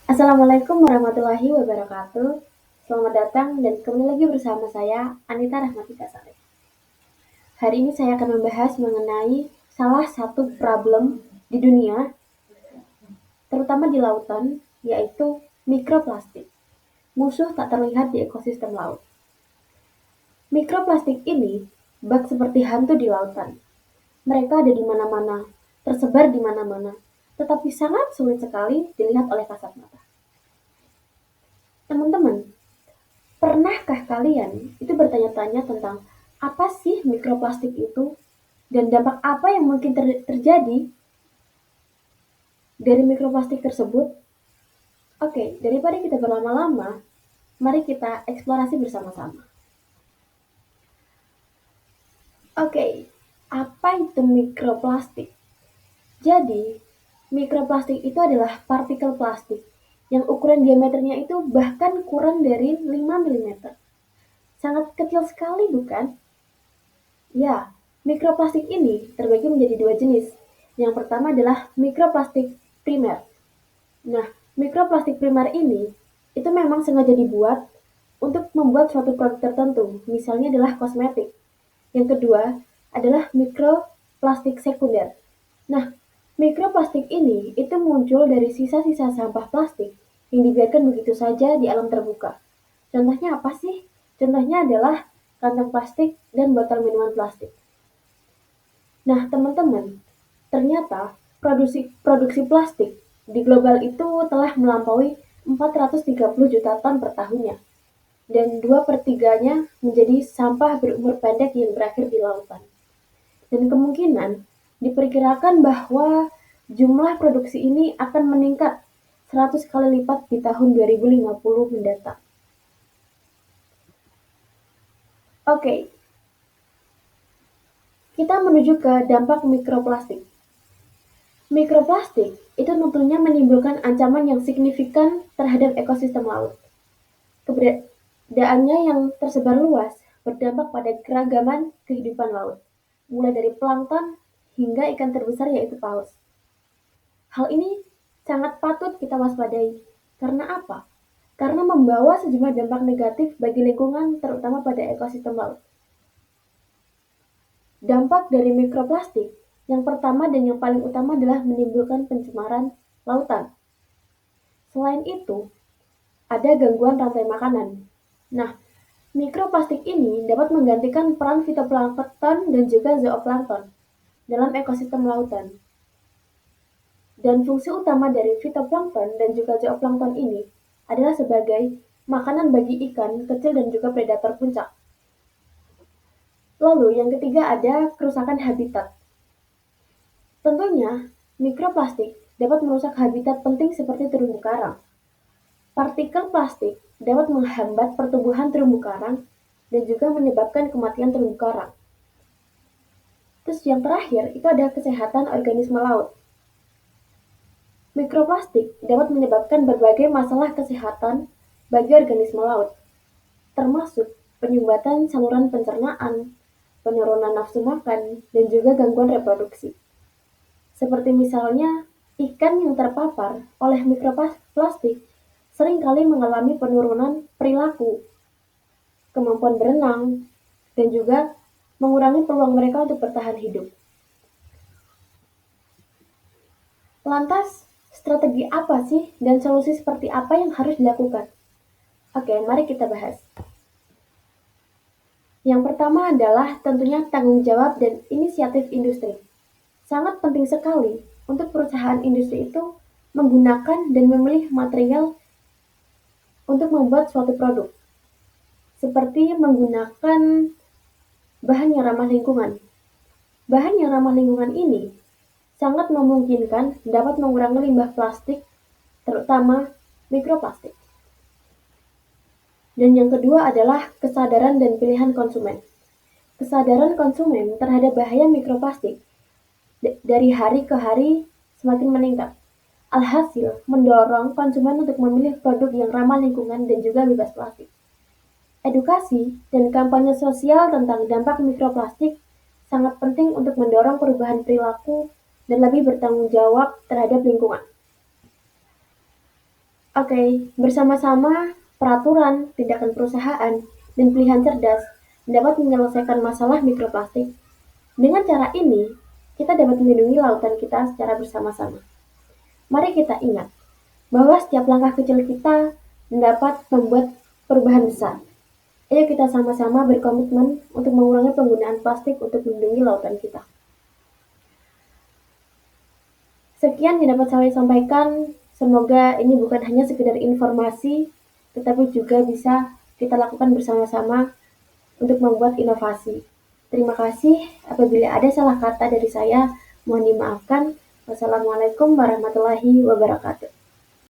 Assalamualaikum warahmatullahi wabarakatuh. Selamat datang dan kembali lagi bersama saya, Anita Rahmatika Sari. Hari ini saya akan membahas mengenai salah satu problem di dunia, terutama di lautan, yaitu mikroplastik. Musuh tak terlihat di ekosistem laut. Mikroplastik ini bak seperti hantu di lautan. Mereka ada di mana-mana, tersebar di mana-mana, tetapi sangat sulit sekali dilihat oleh kasat mata. Teman-teman, pernahkah kalian itu bertanya-tanya tentang apa sih mikroplastik itu dan dampak apa yang mungkin terjadi dari mikroplastik tersebut? Oke, daripada kita berlama-lama, mari kita eksplorasi bersama-sama. Oke, apa itu mikroplastik? Jadi, mikroplastik itu adalah partikel plastik yang ukuran diameternya itu bahkan kurang dari 5 mm. Sangat kecil sekali, bukan? Ya, mikroplastik ini terbagi menjadi dua jenis. Yang pertama adalah mikroplastik primer. Nah, mikroplastik primer ini itu memang sengaja dibuat untuk membuat suatu produk tertentu, misalnya adalah kosmetik. Yang kedua adalah mikroplastik sekunder. Nah, mikroplastik ini itu muncul dari sisa-sisa sampah plastik yang dibiarkan begitu saja di alam terbuka. Contohnya apa sih? Contohnya adalah kantong plastik dan botol minuman plastik. Nah, teman-teman, ternyata produksi plastik di global itu telah melampaui 430 juta ton per tahunnya, dan 2/3-nya menjadi sampah berumur pendek yang berakhir di lautan. Dan kemungkinan diperkirakan bahwa jumlah produksi ini akan meningkat 100 kali lipat di tahun 2050 mendatang. Oke, kita menuju ke dampak mikroplastik. Mikroplastik itu tentunya menimbulkan ancaman yang signifikan terhadap ekosistem laut. Keberadaannya yang tersebar luas berdampak pada keragaman kehidupan laut, mulai dari plankton hingga ikan terbesar yaitu paus. Hal ini sangat patut kita waspadai. Karena apa? Karena membawa sejumlah dampak negatif bagi lingkungan terutama pada ekosistem laut. Dampak dari mikroplastik yang pertama dan yang paling utama adalah menimbulkan pencemaran lautan. Selain itu, ada gangguan rantai makanan. Nah, mikroplastik ini dapat menggantikan peran fitoplankton dan juga zooplankton dalam ekosistem lautan. Dan fungsi utama dari fitoplankton dan juga zooplankton ini adalah sebagai makanan bagi ikan kecil dan juga predator puncak. Lalu yang ketiga ada kerusakan habitat. Tentunya, mikroplastik dapat merusak habitat penting seperti terumbu karang. Partikel plastik dapat menghambat pertumbuhan terumbu karang dan juga menyebabkan kematian terumbu karang. Terus yang terakhir itu ada kesehatan organisme laut. Mikroplastik dapat menyebabkan berbagai masalah kesehatan bagi organisme laut, termasuk penyumbatan saluran pencernaan, penurunan nafsu makan, dan juga gangguan reproduksi. Seperti misalnya, ikan yang terpapar oleh mikroplastik seringkali mengalami penurunan perilaku, kemampuan berenang, dan juga mengurangi peluang mereka untuk bertahan hidup. Lantas, strategi apa sih dan solusi seperti apa yang harus dilakukan? Oke, mari kita bahas. Yang pertama adalah tentunya tanggung jawab dan inisiatif industri. Sangat penting sekali untuk perusahaan industri itu menggunakan dan memilih material untuk membuat suatu produk. Seperti menggunakan bahan yang ramah lingkungan. Bahan yang ramah lingkungan ini sangat memungkinkan dapat mengurangi limbah plastik, terutama mikroplastik. Dan yang kedua adalah kesadaran dan pilihan konsumen. Kesadaran konsumen terhadap bahaya mikroplastik dari hari ke hari semakin meningkat. Alhasil, mendorong konsumen untuk memilih produk yang ramah lingkungan dan juga bebas plastik. Edukasi dan kampanye sosial tentang dampak mikroplastik sangat penting untuk mendorong perubahan perilaku dan lebih bertanggung jawab terhadap lingkungan. Oke, bersama-sama peraturan, tindakan perusahaan, dan pilihan cerdas dapat menyelesaikan masalah mikroplastik. Dengan cara ini, kita dapat melindungi lautan kita secara bersama-sama. Mari kita ingat bahwa setiap langkah kecil kita dapat membuat perubahan besar. Ayo kita sama-sama berkomitmen untuk mengurangi penggunaan plastik untuk melindungi lautan kita. Sekian yang dapat saya sampaikan. Semoga ini bukan hanya sekedar informasi, tetapi juga bisa kita lakukan bersama-sama untuk membuat inovasi. Terima kasih. Apabila ada salah kata dari saya, mohon dimaafkan. Wassalamualaikum warahmatullahi wabarakatuh.